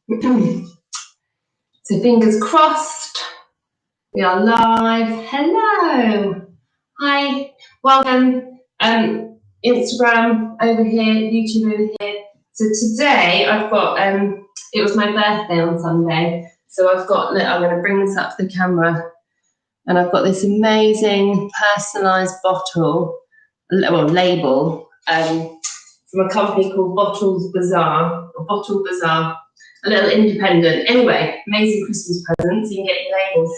So fingers crossed, we are live. Hello, hi, welcome. Instagram over here, YouTube over here. So today I've got, it was my birthday on Sunday, so I'm going to bring this up to the camera, and I've got this amazing personalised label, from a company called Bottle Bazaar, a little independent. Anyway, amazing Christmas presents. You can get your labels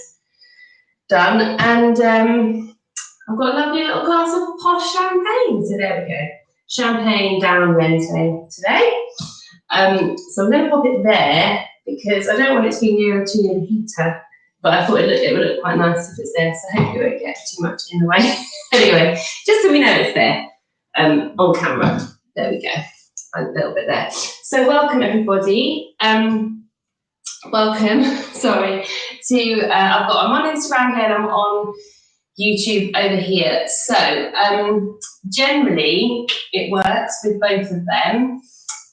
done, and I've got a lovely little glass of posh champagne. So there we go, champagne down Wednesday today. So I'm going to pop it there because I don't want it to be near the heater, but I thought it would look quite nice if it's there. So hopefully it won't get too much in the way. Anyway, just so we know it's there on camera. There we go, a little bit there. So welcome everybody. Welcome, sorry, to, I'm on Instagram here and I'm on YouTube over here. So generally it works with both of them.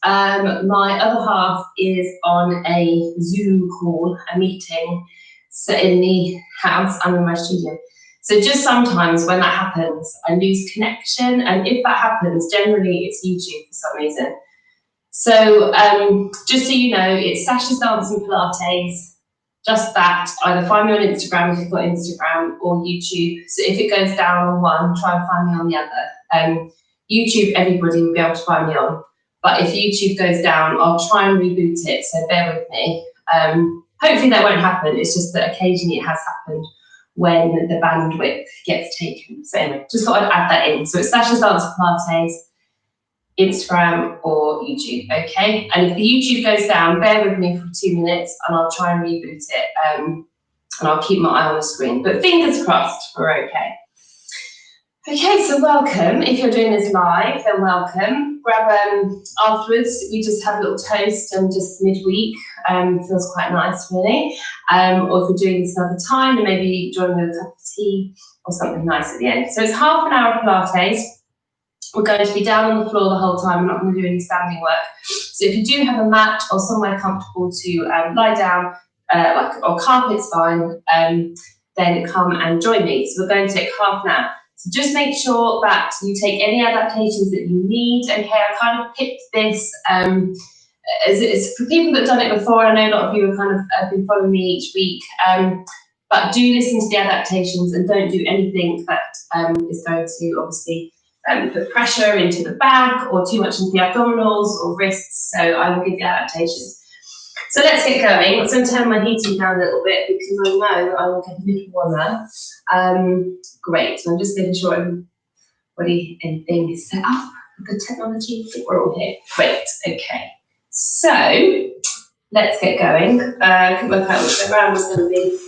My other half is on a Zoom call, a meeting, so in the house, I'm in my studio. So just sometimes when that happens, I lose connection, and if that happens, generally it's YouTube for some reason. So just so you know, it's Sasha's Dance and Pilates, just that. Either find me on Instagram if you've got Instagram, or YouTube. So if it goes down on one, try and find me on the other. YouTube, everybody will be able to find me on. But if YouTube goes down, I'll try and reboot it, so bear with me. Hopefully that won't happen. It's just that occasionally it has happened when the bandwidth gets taken. So anyway, just thought I'd add that in. So it's Sasha's Dance and Pilates, Instagram or YouTube, okay? And if the YouTube goes down, bear with me for 2 minutes and I'll try and reboot it, and I'll keep my eye on the screen. But fingers crossed, we're okay. Okay, so welcome. If you're doing this live, then welcome. Grab, afterwards, we just have a little toast and just midweek. Feels quite nice, really. Or if we're doing this another time, then maybe join with a cup of tea or something nice at the end. So it's half an hour of Pilates. We're going to be down on the floor the whole time. We're not going to do any standing work. So if you do have a mat or somewhere comfortable to lie down, or carpet's fine, then come and join me. So we're going to take half an hour. So just make sure that you take any adaptations that you need. Okay, I kind of picked this as for people that have done it before. I know a lot of you have kind of been following me each week, but do listen to the adaptations and don't do anything that is going to obviously put pressure into the back or too much into the abdominals or wrists. So I will give you adaptations. So let's get going. I'm going to turn my heating down a little bit because I know I will get a little warmer. Great. So I'm just making sure everything is set up with the technology. I think we're all here. Great. Okay. So let's get going. I could work out which way around was going to be.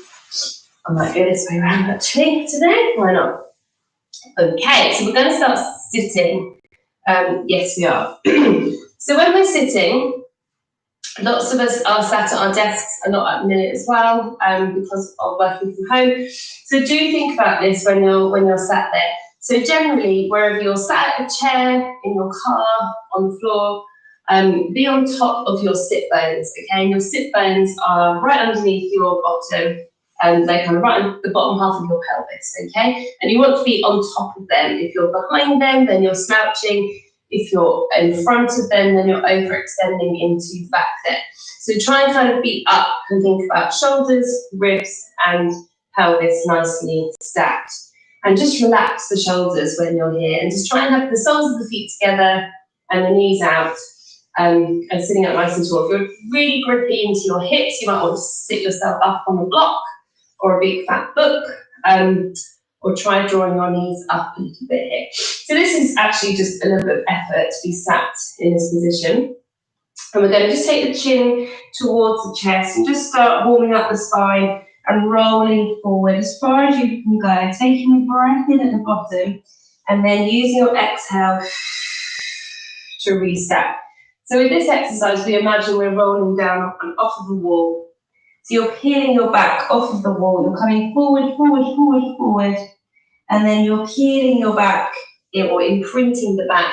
I might go this way around actually today. Why not? Okay. So we're going to start sitting. Yes, we are. So when we're sitting, lots of us are sat at our desks a lot at the minute as well, because of working from home. So do think about this when you're sat there. So generally, wherever you're sat at a chair, in your car, on the floor, be on top of your sit bones, okay? And your sit bones are right underneath your bottom, and they're kind of right on the bottom half of your pelvis, okay? And you want to be on top of them. If you're behind them, then you're slouching. If you're in front of them, then you're overextending into the back there. So try and kind of be up and think about shoulders, ribs, and pelvis nicely stacked. And just relax the shoulders when you're here, and just try and have the soles of the feet together and the knees out, and sitting up nice and tall. If you're really grippy into your hips, you might want to sit yourself up on a block or a big fat book, or try drawing your knees up a little bit here. So this is actually just a little bit of effort to be sat in this position. And we're going to just take the chin towards the chest and just start warming up the spine and rolling forward as far as you can go, taking a breath in at the bottom and then using your exhale to reset. So with this exercise, we imagine we're rolling down and off of the wall. So you're peeling your back off of the wall. You're coming forward, forward, forward, forward. And then you're peeling your back or imprinting the back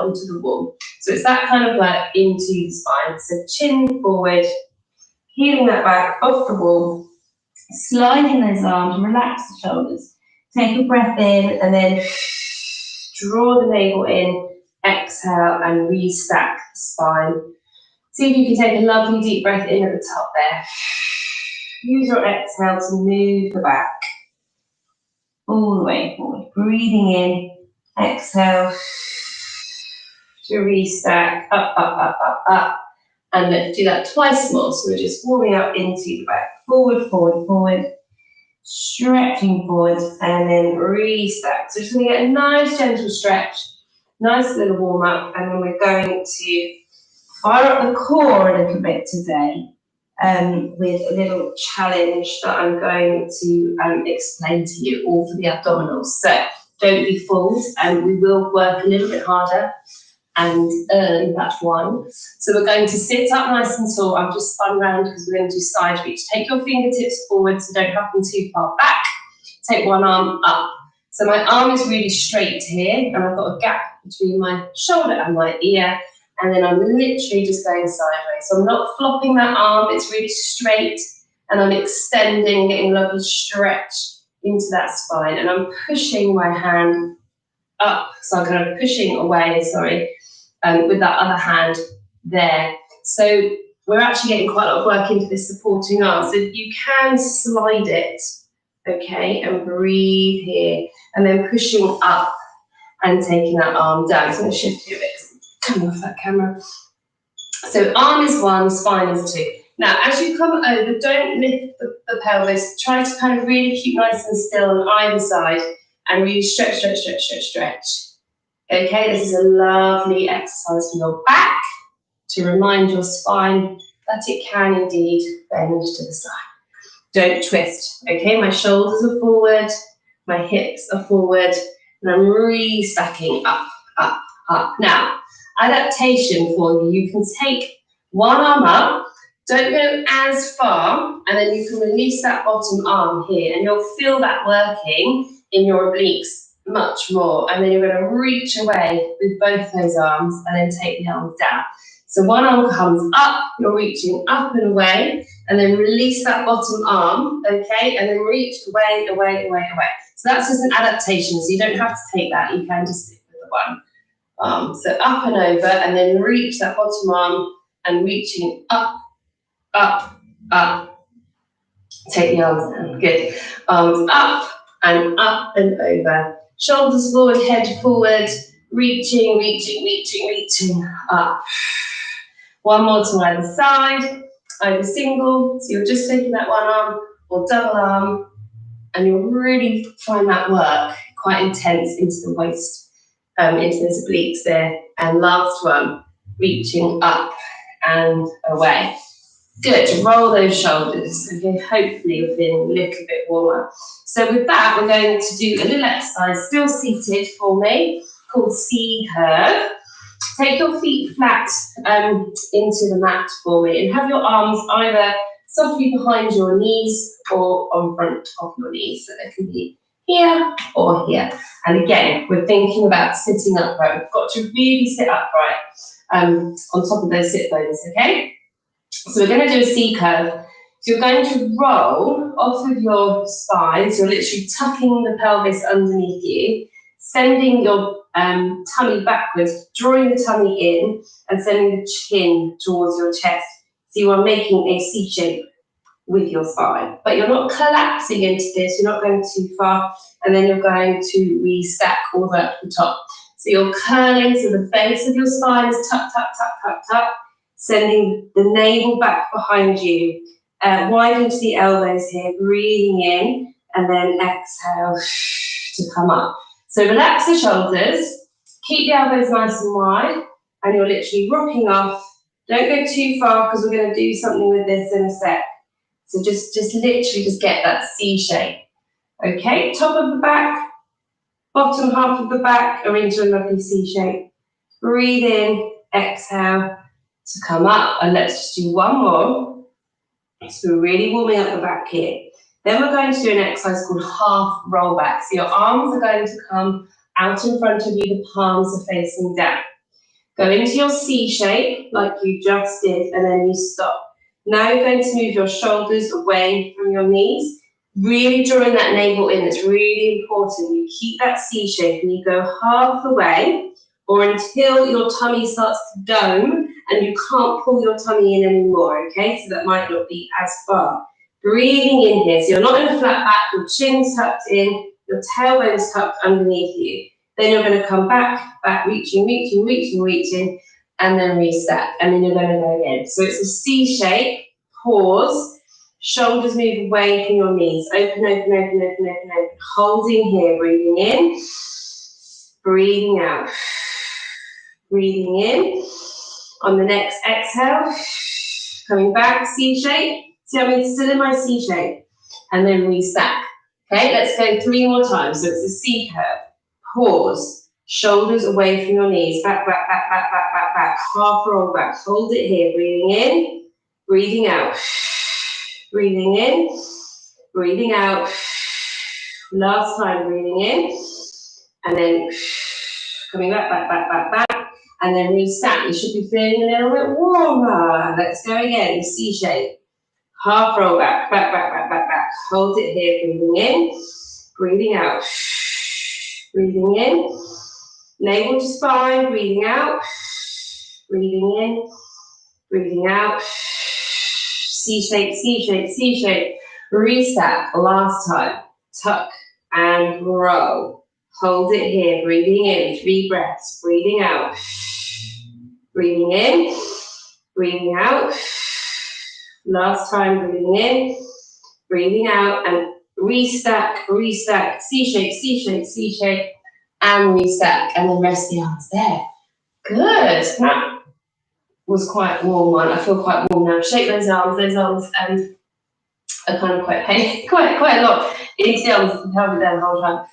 onto the wall. So it's that kind of work into the spine. So chin forward peeling that back off the wall, sliding those arms, relax the shoulders. Take a breath in and then draw the navel in, exhale and restack the spine. See if you can take a lovely deep breath in at the top there. Use your exhale to move the back all the way forward. Breathing in, exhale to restack, up, up, up, up, up. And let's do that twice more. So we're just warming up into the back. Forward, forward, forward. Stretching forward and then restack. So just going to get a nice gentle stretch, nice little warm up, and then we're going to fire up the core a little bit today with a little challenge that I'm going to explain to you, all for the abdominals. So don't be fooled, and we will work a little bit harder and earn that one. So we're going to sit up nice and tall. I've just spun around because we're going to do side reach. Take your fingertips forward so don't have them too far back. Take one arm up. So my arm is really straight here, and I've got a gap between my shoulder and my ear, and then I'm literally just going sideways. So I'm not flopping that arm, it's really straight, and I'm extending, getting a lovely stretch into that spine, and I'm pushing my hand up. So I'm kind of pushing away, with that other hand there. So we're actually getting quite a lot of work into this supporting arm. So you can slide it, okay, and breathe here, and then pushing up and taking that arm down. So I'm going to shift you a bit, come off that camera. So arm is one, spine is two. Now, as you come over, don't lift the pelvis. Try to kind of really keep nice and still on either side, and really stretch, stretch, stretch, stretch, stretch. Okay, this is a lovely exercise for your back to remind your spine that it can indeed bend to the side. Don't twist. Okay, my shoulders are forward, my hips are forward, and I'm restacking up, up, up. Now, adaptation for you. You can take one arm up, don't go as far, and then you can release that bottom arm here, and you'll feel that working in your obliques much more. And then you're going to reach away with both those arms and then take the arms down. So one arm comes up, you're reaching up and away, and then release that bottom arm, okay, and then reach away, away, away, away. So that's just an adaptation, so you don't have to take that, you can just stick with the one arm. So up and over, and then reach that bottom arm and reaching up, up, up. Take the arms down, good. Arms up and over. Shoulders forward, head forward, reaching, reaching, reaching, reaching, up. One more to either side, either single, so you're just taking that one arm, or double arm, and you'll really find that work quite intense into the waist, into those obliques there. And last one, reaching up and away. Good, roll those shoulders. Okay, hopefully you're feeling a little bit warmer. So with that, we're going to do a little exercise, still seated for me, called C curve. Take your feet flat into the mat for me, and have your arms either softly behind your knees or on front of your knees. So they can be here or here. And again, we're thinking about sitting upright. We've got to really sit upright on top of those sit bones, okay? So we're going to do a C curve. So you're going to roll off of your spine. So you're literally tucking the pelvis underneath you, sending your tummy backwards, drawing the tummy in, and sending the chin towards your chest. So you are making a C shape with your spine. But you're not collapsing into this. You're not going too far. And then you're going to restack all the way up to the top. So you're curling, so the base of your spine is tuck, tuck, tuck, tuck, tuck. Sending the navel back behind you, widen to the elbows here, breathing in, and then exhale to come up. So relax the shoulders, keep the elbows nice and wide, and you're literally rocking off. Don't go too far because we're going to do something with this in a sec. So just literally just get that C shape. Okay, top of the back, bottom half of the back are into a lovely C shape. Breathe in, exhale to come up, and let's just do one more. So we're really warming up the back here. Then we're going to do an exercise called half roll back. So your arms are going to come out in front of you, the palms are facing down. Go into your C shape like you just did, and then you stop. Now you're going to move your shoulders away from your knees, really drawing that navel in. It's really important. You keep that C shape and you go half the way or until your tummy starts to dome and you can't pull your tummy in anymore, okay? So that might not be as far. Breathing in here, so you're not in a flat back, your chin's tucked in, your tailbone's tucked underneath you. Then you're going to come back, reaching, and then restack, and then you're going to go again. So it's a C shape, pause, shoulders move away from your knees, open, holding here, breathing in, breathing out, breathing in. On the next exhale, coming back, C shape. See, I'm still in my C shape, and then restack. Okay, let's go 3 more times. So it's a C curve, pause, shoulders away from your knees, back, half roll back, hold it here, breathing in, breathing out, breathing in, breathing out, last time, breathing in, and then coming back, and then restack. You should be feeling a little bit warmer. Let's go again, C shape, half roll back, hold it here, breathing in, breathing out, breathing in, navel to spine, breathing out, breathing in, breathing out, C shape, restack, last time, tuck and roll, hold it here, breathing in, 3 breaths, breathing out, breathing in, breathing out, last time, breathing in, breathing out, and restack, C shape, and restack, and then rest the arms there. Good. That was quite warm one. I feel quite warm now. Shake those arms are kind of quite a lot into the arms. Held it down the whole time.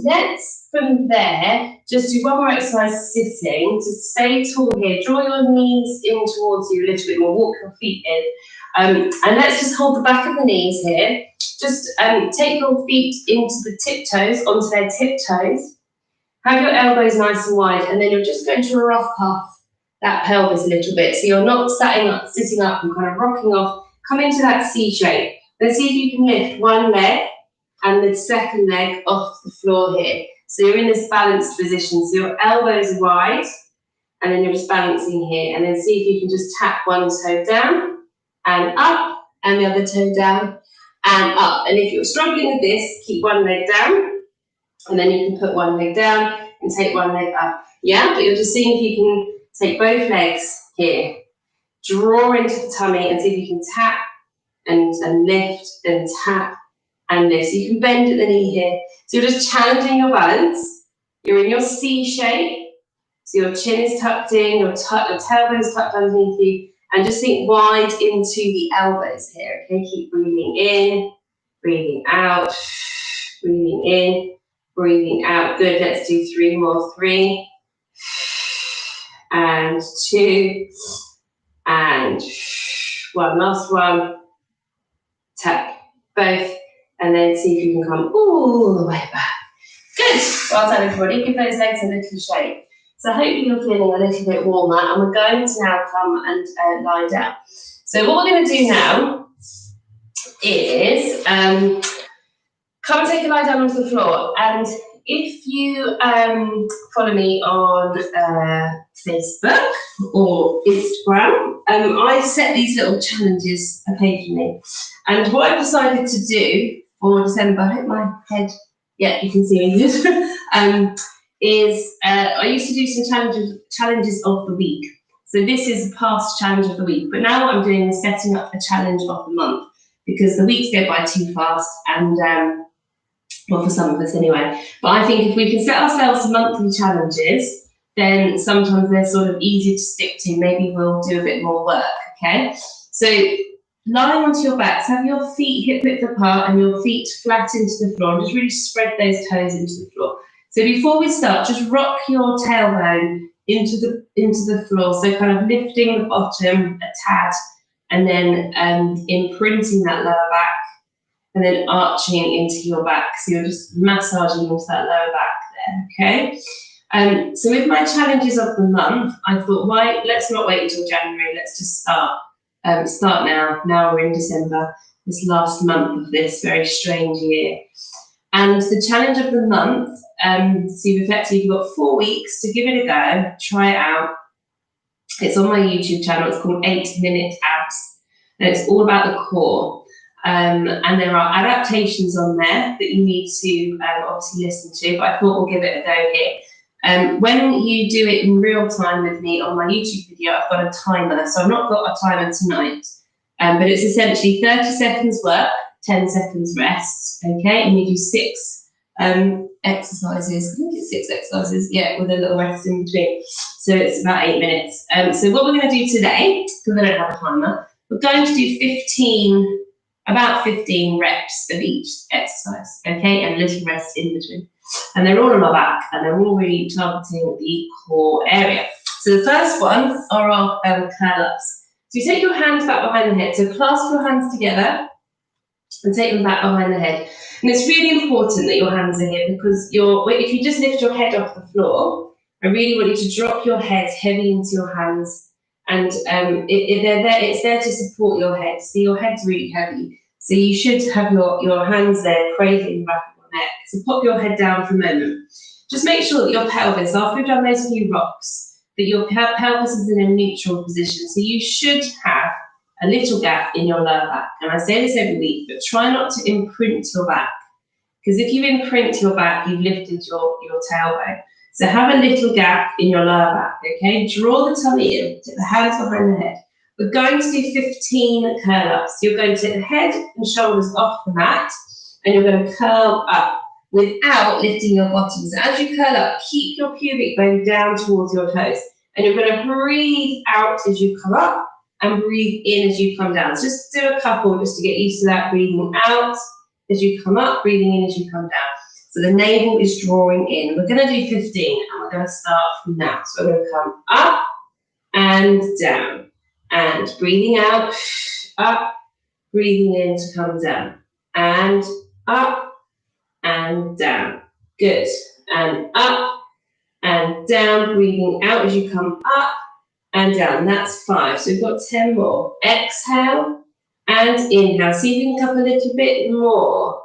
Let's from there just do one more exercise sitting. To stay tall here, draw your knees in towards you a little bit more. Walk your feet in. And let's just hold the back of the knees here. Just take your feet into the tiptoes, onto their tiptoes. Have your elbows nice and wide, and then you're just going to rock off that pelvis a little bit. So you're not sitting up and kind of rocking off. Come into that C shape. Then see if you can lift one leg and the second leg off the floor here. So you're in this balanced position. So your elbows are wide, and then you're just balancing here. And then see if you can just tap one toe down and up, and the other toe down and up. And if you're struggling with this, keep one leg down, and then you can put one leg down and take one leg up. Yeah, but you're just seeing if you can take both legs here, draw into the tummy, and see if you can tap and lift, and tap and lift. So you can bend at the knee here. So you're just challenging your balance. You're in your C shape. So your chin is tucked in, your tailbone's tucked underneath you, and just think wide into the elbows here. Okay, keep breathing in, breathing out, breathing in, breathing out. Good, let's do 3 more. 3 and 2 and 1. Last one. Tap both, and then see if you can come all the way back. Good. Well done, everybody. Give those legs a little shake. So hopefully you're feeling a little bit warmer, and we're going to now come and lie down. So what we're going to do now is come and take a lie down onto the floor. And if you follow me on Facebook or Instagram, I set these little challenges occasionally. And what I've decided to do for December, I hope my head, yeah, you can see me good, is I used to do some challenges of the week. So this is the past challenge of the week. But now what I'm doing is setting up a challenge of the month, because the weeks go by too fast, and well, for some of us anyway. But I think if we can set ourselves monthly challenges, then sometimes they're sort of easier to stick to. Maybe we'll do a bit more work, okay? So lying onto your backs, have your feet hip width apart and your feet flat into the floor, and just really spread those toes into the floor. So before we start, just rock your tailbone into the floor. So kind of lifting the bottom a tad, and then imprinting that lower back, and then arching into your back. So you're just massaging into that lower back there, okay? So with my challenges of the month, I thought, let's not wait until January, let's just start Start now. Now we're in December, this last month of this very strange year. And the challenge of the month, so you've got 4 weeks to give it a go, try it out. It's on my YouTube channel. It's called 8-Minute Abs, and it's all about the core. And there are adaptations on there that you need to obviously listen to, but I thought we'll give it a go here. When you do it in real time with me on my YouTube video, I've got a timer, so I've not got a timer tonight, but it's essentially 30 seconds work, 10 seconds rest, okay? And you do 6 exercises. I think it's 6 exercises, yeah, with a little rest in between. So it's about 8 minutes. So what we're going to do today, because I don't have a timer, we're going to do about 15 reps of each exercise, okay, and a little rest in between. And they're all on our back, and they're all really targeting the core area. So the first one are our curl-ups. So you take your hands back behind the head. So clasp your hands together and take them back behind the head. And it's really important that your hands are here, because if you just lift your head off the floor, I really want you to drop your head heavy into your hands. And it's there to support your head. So your head's really heavy. So you should have your hands there cradling the back of your neck. So pop your head down for a moment. Just make sure that your pelvis, after we've done those few rocks, that your pelvis is in a neutral position. So you should have a little gap in your lower back. And I say this every week, but try not to imprint your back. Because if you imprint your back, you've lifted your tailbone. So have a little gap in your lower back, okay? Draw the tummy in, take the hands behind the head. We're going to do 15 curl-ups. You're going to take the head and shoulders off the mat, and you're going to curl up without lifting your bottoms. As you curl up, keep your pubic bone down towards your toes, and you're going to breathe out as you come up and breathe in as you come down. So just do a couple just to get used to that, breathing out as you come up, breathing in as you come down. So the navel is drawing in. We're going to do 15, and we're going to start from now. So we're going to come up and down, and breathing out, up, breathing in to come down, and up and down. Good. And up and down, breathing out as you come up and down. That's 5. So we've got 10 more. Exhale and inhale. See if you can come a little bit more.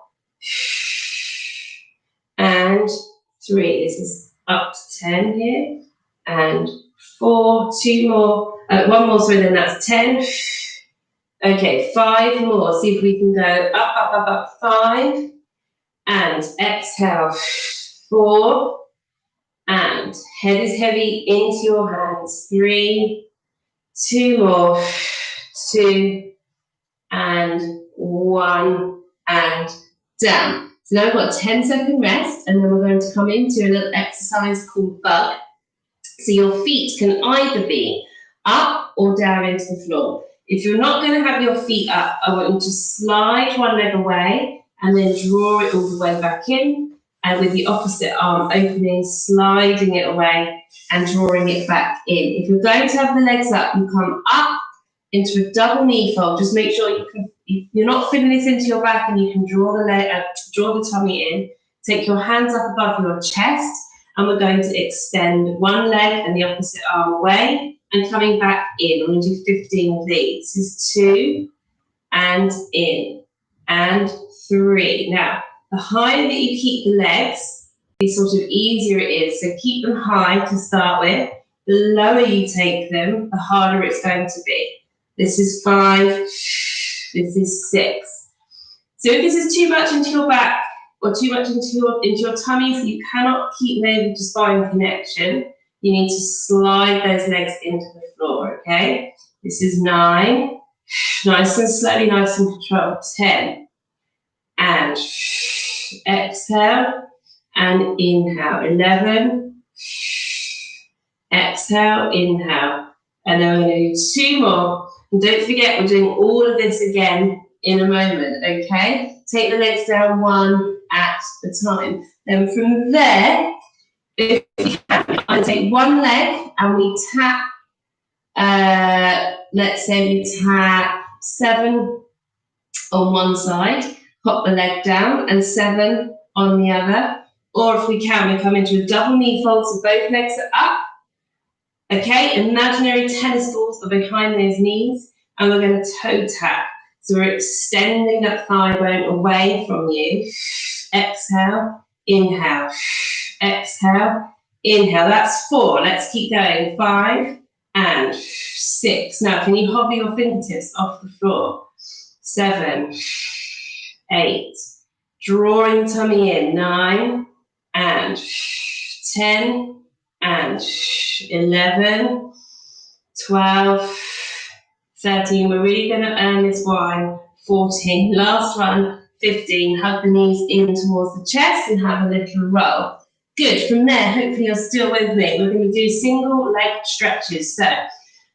And 3. This is up to 10 here. And 4. 2 more. 1 more, sorry, then that's 10. Okay, 5 more. See if we can go up, up, up, up. 5. And exhale. 4. And head is heavy into your hands. 3. 2 more. 2. And 1. And down. So now we've got a 10-second rest, and then we're going to come into a little exercise called bug. So your feet can either be up or down into the floor. If you're not going to have your feet up, I want you to slide one leg away and then draw it all the way back in, and with the opposite arm opening, sliding it away and drawing it back in. If you're going to have the legs up, you come up into a double knee fold. Just make sure you're not fitting this into your back, and you can draw the tummy in. Take your hands up above your chest, and we're going to extend one leg and the opposite arm away and coming back in. We're going to do 15 of these. This is 2 and in and 3. Now, the higher that you keep the legs, the sort of easier it is. So keep them high to start with. The lower you take them, the harder it's going to be. This is 5. This is 6. So if this is too much into your back or too much into your tummy, so you cannot keep navel to spine connection, you need to slide those legs into the floor, okay? This is 9. Nice and slowly, nice and controlled. 10. And exhale and inhale. 11. Exhale, inhale. And then we're going to do 2 more. And don't forget, we're doing all of this again in a moment, okay? Take the legs down 1 at a time. Then from there, if you can, I take 1 leg and we tap, let's say we tap 7 on one side, pop the leg down, and 7 on the other. Or if we can, we come into a double knee fold, so both legs are up. Okay, imaginary tennis balls are behind those knees, and we're going to toe tap. So we're extending that thigh bone away from you. Exhale, inhale, exhale, inhale. That's 4. Let's keep going. 5 and 6. Now, can you hover your fingertips off the floor? 7, 8. Drawing the tummy in. 9 and 10 and 11, 12, 13. We're really going to earn this one. 14. Last one. 15. Hug the knees in towards the chest and have a little roll. Good. From there, hopefully you're still with me. We're going to do single leg stretches. So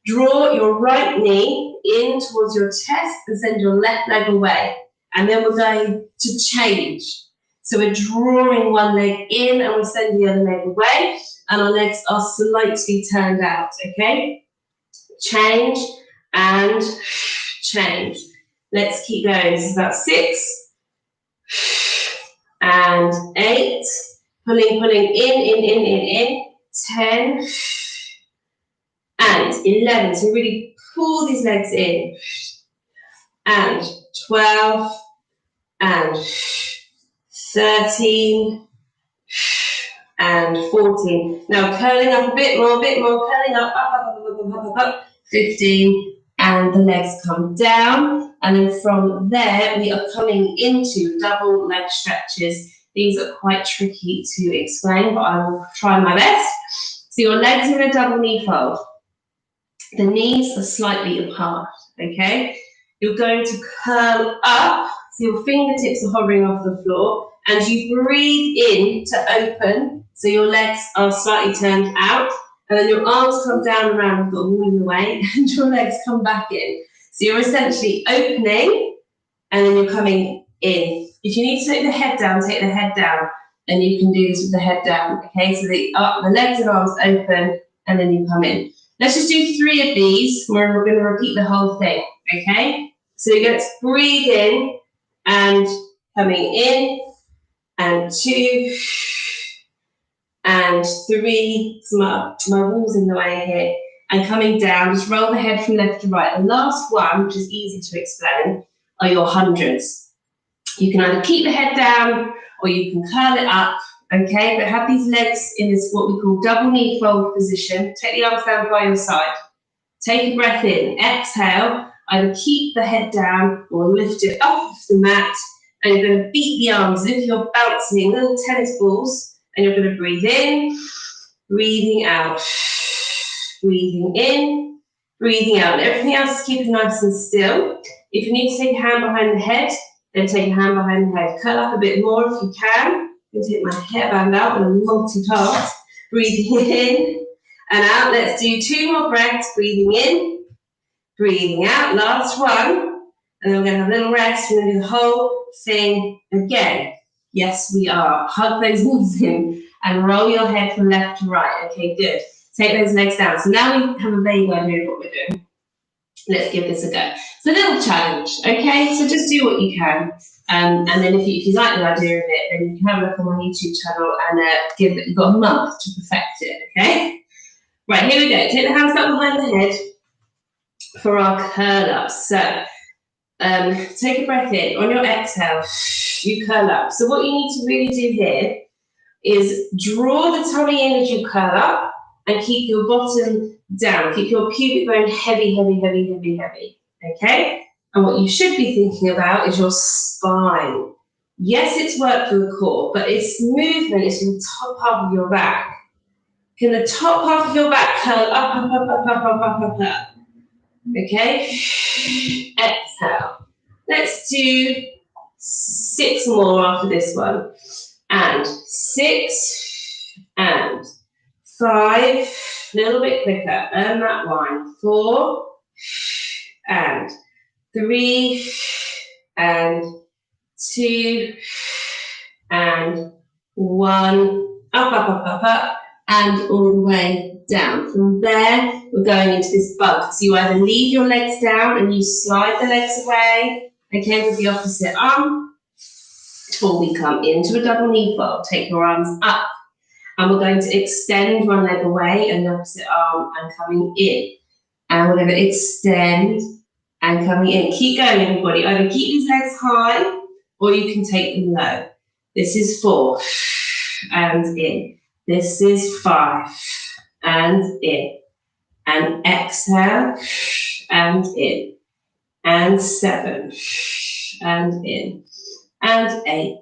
draw your right knee in towards your chest and send your left leg away. And then we're going to change. So we're drawing one leg in and we'll send the other leg away. And our legs are slightly turned out, okay? Change and change. Let's keep going. This is about 6 and 8. Pulling in. 10 and 11. So really pull these legs in. And 12 and 13 and 14. Now curling up a bit more, curling up. 15, and the legs come down. And then from there, we are coming into double leg stretches. These are quite tricky to explain, but I will try my best. So your legs are in a double knee fold. The knees are slightly apart, okay? You're going to curl up, so your fingertips are hovering off the floor, and you breathe in to open, so your legs are slightly turned out, and then your arms come down around the wall in the way, and your legs come back in. So you're essentially opening, and then you're coming in. If you need to take the head down, and you can do this with the head down, okay? So the legs and arms open, and then you come in. Let's just do 3 of these, where we're going to repeat the whole thing, okay? So you're going to breathe in, and coming in, and 2, and 3, my wall's in the way here, and coming down, just roll the head from left to right. The last one, which is easy to explain, are your hundreds. You can either keep the head down, or you can curl it up, okay? But have these legs in this, what we call double knee fold position. Take the arms down by your side. Take a breath in, exhale, either keep the head down or lift it off the mat, and you're going to beat the arms as if you're bouncing little tennis balls, and you're going to breathe in, breathing out, breathing in, breathing out. And everything else is keeping nice and still. If you need to take a hand behind the head, then take a hand behind the head. Curl up a bit more if you can. I'm going to take my hairband out and multitask. Breathing in and out. Let's do 2 more breaths. Breathing in, breathing out. Last one. And then we're going to have a little rest. We're going to do the whole thing again. Yes, we are. Hug those knees in and roll your head from left to right. Okay, good. Take those legs down. So now we have a vague idea of what we're doing. Let's give this a go. It's a little challenge, okay? So just do what you can. And then if you like the idea of it, then you can have a look on my YouTube channel and you've got a month to perfect it, okay? Right, here we go. Take the hands up behind the head for our curl ups. So take a breath in. On your exhale, you curl up. So what you need to really do here is draw the tummy in as you curl up and keep your bottom down. Keep your pubic bone heavy, okay? And what you should be thinking about is your spine. Yes, it's work for the core, but its movement is in the top half of your back. Can the top half of your back curl up? Okay? Exhale. Let's do 6 more after this one. And 6, and 5, a little bit quicker, earn that line. 4, and 3, and 2, and 1, up, and all the way down. From there, we're going into this bug. So you either leave your legs down and you slide the legs away, okay, with the opposite arm, or we come into a double knee fold. Take your arms up, and we're going to extend one leg away and the opposite arm and coming in. And we're going to extend and coming in. Keep going, everybody. Either keep these legs high or you can take them low. This is 4 and in. This is 5 and in. And exhale and in. And 7 and in. And 8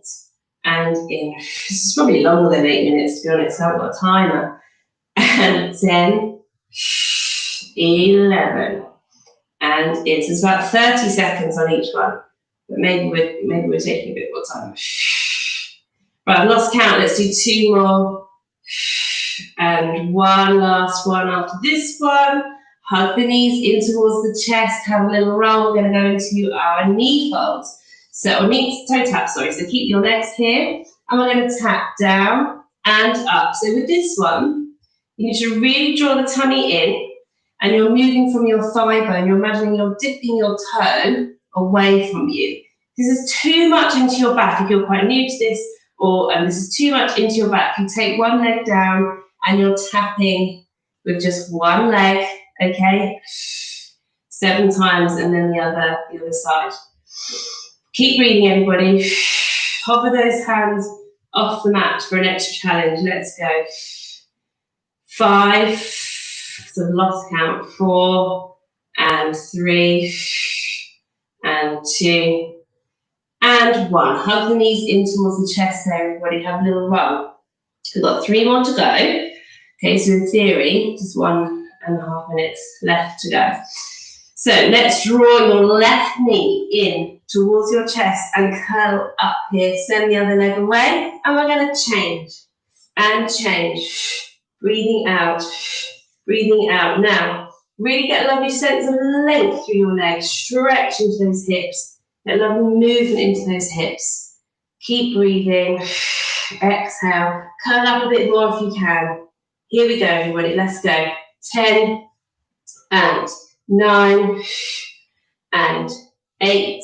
and in. This is probably longer than 8 minutes, to be honest. I haven't got a timer. And 10, 11. And it's about 30 seconds on each one. But maybe we're taking a bit more time. Right, I've lost count. Let's do 2 more. And one last one after this one. Hug the knees in towards the chest. Have a little roll. We're going to go into our knee folds. So, or knee toe tap, sorry. So keep your legs here. And we're going to tap down and up. So with this one, you need to really draw the tummy in. And you're moving from your thigh bone. You're imagining you're dipping your toe away from you. This is too much into your back. If you're quite new to this, or this is too much into your back, you take one leg down and you're tapping with just one leg, okay? 7 times, and then the other side. Keep breathing, everybody. Hover those hands off the mat for an extra challenge. Let's go. 5, so I've lost count. 4 and 3 and 2 and 1. Hug the knees in towards the chest there, everybody. Have a little roll. We've got 3 more to go. Okay, so in theory, just 1.5 minutes left to go. So let's draw your left knee in towards your chest and curl up here. Send the other leg away, and we're going to change and change. Breathing out, breathing out. Now, really get a lovely sense of length through your legs. Stretch into those hips. Get a lovely movement into those hips. Keep breathing. Exhale. Curl up a bit more if you can. Here we go, everybody. Let's go. 10 and 9 and 8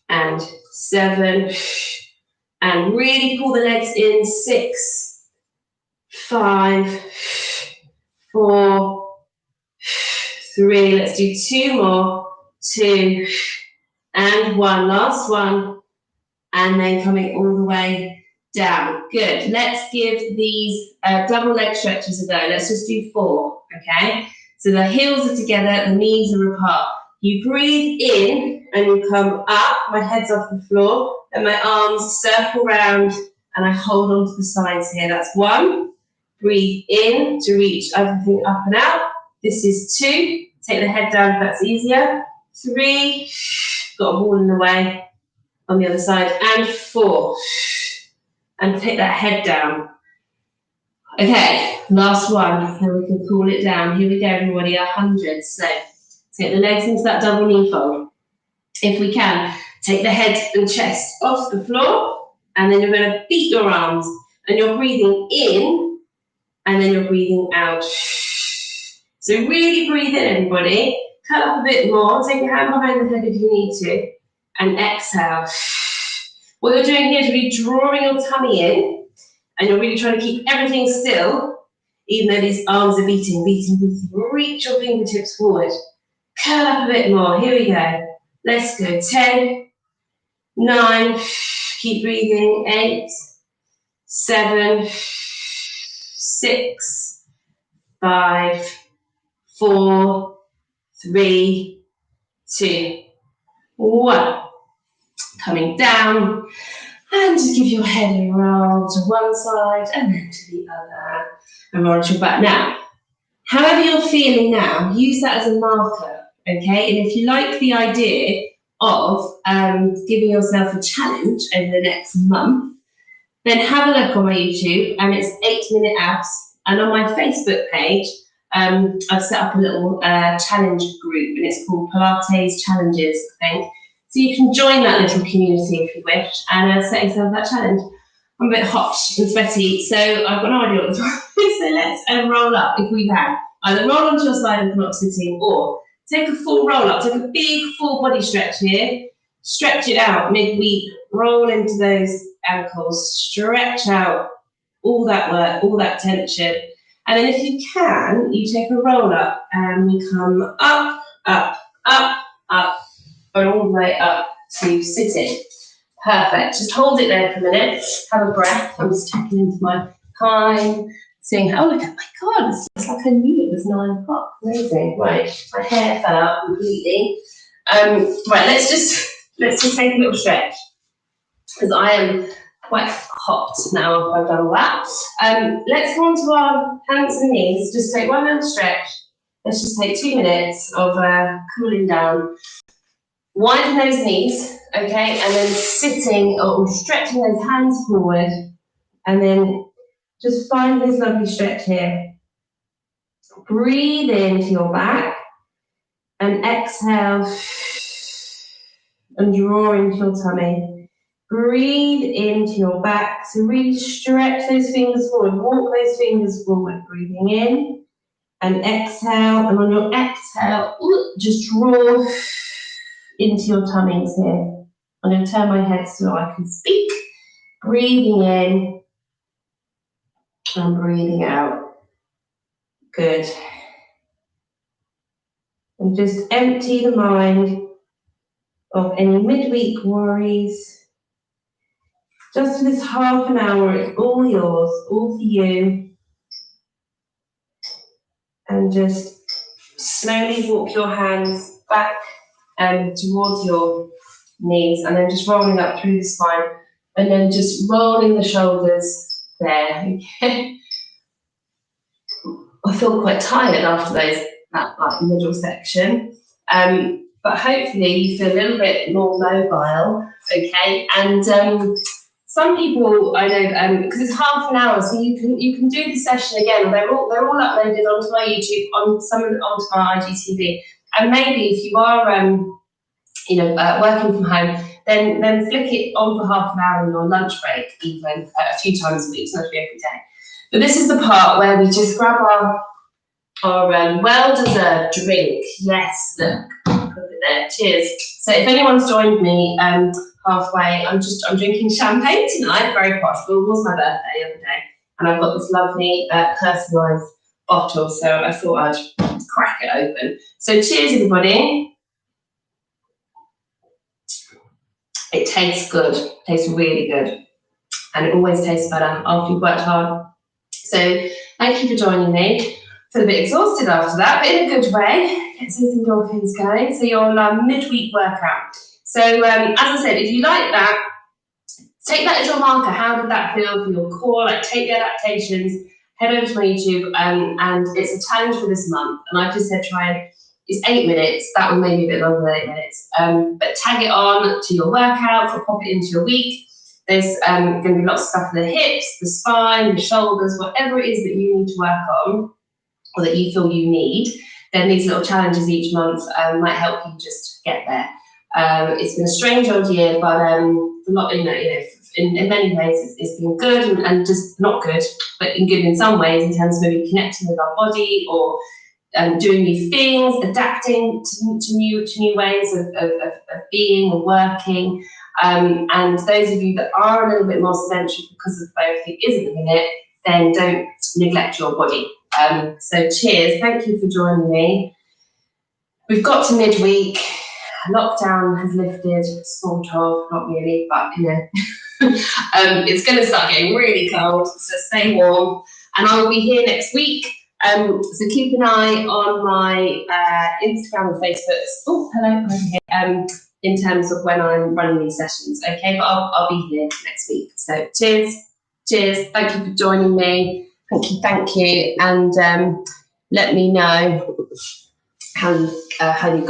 and 7 and really pull the legs in. 6, 5, 4, 3. Let's do 2 more. 2 and 1. Last one. And then coming all the way down. Good. Let's give these double leg stretches a go. Let's just do 4. Okay. So the heels are together, the knees are apart. You breathe in and you come up. My head's off the floor. And my arms circle round and I hold on to the sides here. That's 1. Breathe in to reach everything up and out. This is 2. Take the head down if that's easier. 3. Got a wall in the way on the other side. And 4. And take that head down. Okay, last one. Then we can cool it down. Here we go, everybody. 100. So take the legs into that double knee fold. If we can, take the head and chest off the floor. And then you're going to beat your arms. And you're breathing in. And then you're breathing out. So really breathe in, everybody. Cut up a bit more. Take your hand behind the head if you need to. And exhale. What you're doing here is really drawing your tummy in. And you're really trying to keep everything still, even though these arms are beating. Reach your fingertips forward. Curl up a bit more. Here we go. Let's go. 10, 9. Keep breathing. 8, 7, 6, 5, 4, 3, 2, 1. Coming down. And just give your head a roll to one side and then to the other. And roll to your back. Now, however you're feeling now, use that as a marker, okay? And if you like the idea of giving yourself a challenge over the next month, then have a look on my YouTube, and it's 8-minute abs. And on my Facebook page, I've set up a little challenge group, and it's called Pilates Challenges, I think. So you can join that little community if you wish and set yourself that challenge. I'm a bit hot and sweaty, so I've got no idea what to do. So let's roll up if we can. Either roll onto your side and come up sitting, or take a full roll up. Take a big full body stretch here. Stretch it out midweek. Roll into those ankles. Stretch out all that work, all that tension. And then if you can, you take a roll up and we come up, up, up, up, and all the way up to sitting. Perfect. Just hold it there for a minute. Have a breath. I'm just checking into my time, seeing how. Oh, look at my God! It's like I knew it was 9 o'clock. Amazing. Right, my hair fell out completely. Right, let's just take a little stretch because I am quite hot now. I've done all that. Let's go on to our hands and knees. Just take one little stretch. Let's just take 2 minutes of cooling down. Widen those knees, okay, and then sitting or stretching those hands forward, and then just find this lovely stretch here. Breathe into your back and exhale and draw into your tummy. Breathe into your back, so really stretch those fingers forward, walk those fingers forward, breathing in and exhale, and on your exhale, just draw into your tummies here. I'm going to turn my head so I can speak. Breathing in and breathing out. Good. And just empty the mind of any midweek worries. Just for this half an hour, it's all yours, all for you. And just slowly walk your hands back and towards your knees, and then just rolling up through the spine, and then just rolling the shoulders there. Okay. I feel quite tired after that like middle section, but hopefully you feel a little bit more mobile. Okay, and some people I know, because it's half an hour, so you can do the session again. They're all uploaded onto my YouTube, onto my IGTV, and maybe if you are working from home, then flick it on for half an hour in your lunch break, even a few times a week, not every day. But this is the part where we just grab our well-deserved drink. Yes, look, put it there. Cheers. So if anyone's joined me halfway, I'm drinking champagne tonight. Very possible. It was my birthday the other day, and I've got this lovely personalised bottle. So I thought I'd crack it open. So cheers, everybody. It tastes good, tastes really good, and it always tastes better after you've worked hard. So thank you for joining me. Feel a bit exhausted after that, but in a good way. Get some endorphins going. So your midweek workout. So as I said, if you like that, take that as your marker. How did that feel for your core? Like, take the adaptations, head over to my YouTube, and it's a challenge for this month. And I've just said it's 8 minutes. That one may be a bit longer than 8 minutes. But tag it on to your workout or pop it into your week. There's going to be lots of stuff for the hips, the spine, the shoulders, whatever it is that you need to work on or that you feel you need. Then these little challenges each month might help you just get there. It's been a strange old year, but in many ways it's been good and just not good, but good in some ways in terms of maybe connecting with our body or doing new things, adapting to new ways of being and working. And those of you that are a little bit more sedentary because of both, it isn't a minute, then don't neglect your body. So cheers, thank you for joining me. We've got to midweek. Lockdown has lifted, sort of, not really, but it's going to start getting really cold, so stay warm. And I will be here next week. So keep an eye on my Instagram and Facebook. Oh, hello, over here. In terms of when I'm running these sessions, okay? But I'll be here next week. So cheers. Thank you for joining me. Thank you, and let me know how you